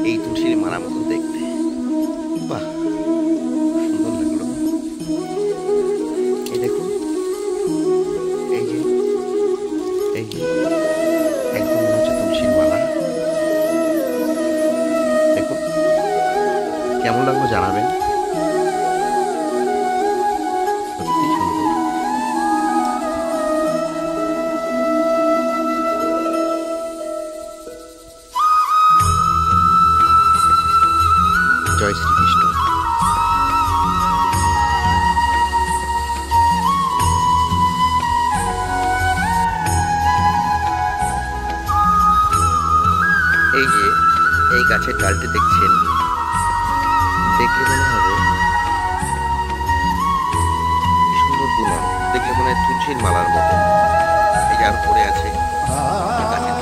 এই তুলসীর মালা মতো দেখতে। বাহ, সুন্দর লাগলো। এই দেখুন, এই যে এই যে একদম মনে হচ্ছে তুলসীর মালা। দেখুন কেমন লাগলো জানাবেন, সত্যি সুন্দর। জয় শ্রীকৃষ্ণ। এই যে এই গাছের ডালটি দেখছেন, দেখলে মনে হবে কি সুন্দর বুনন, দেখলে মনে হয় তুলসীর মালার মতো। এই যে আর পড়ে আছে গাছের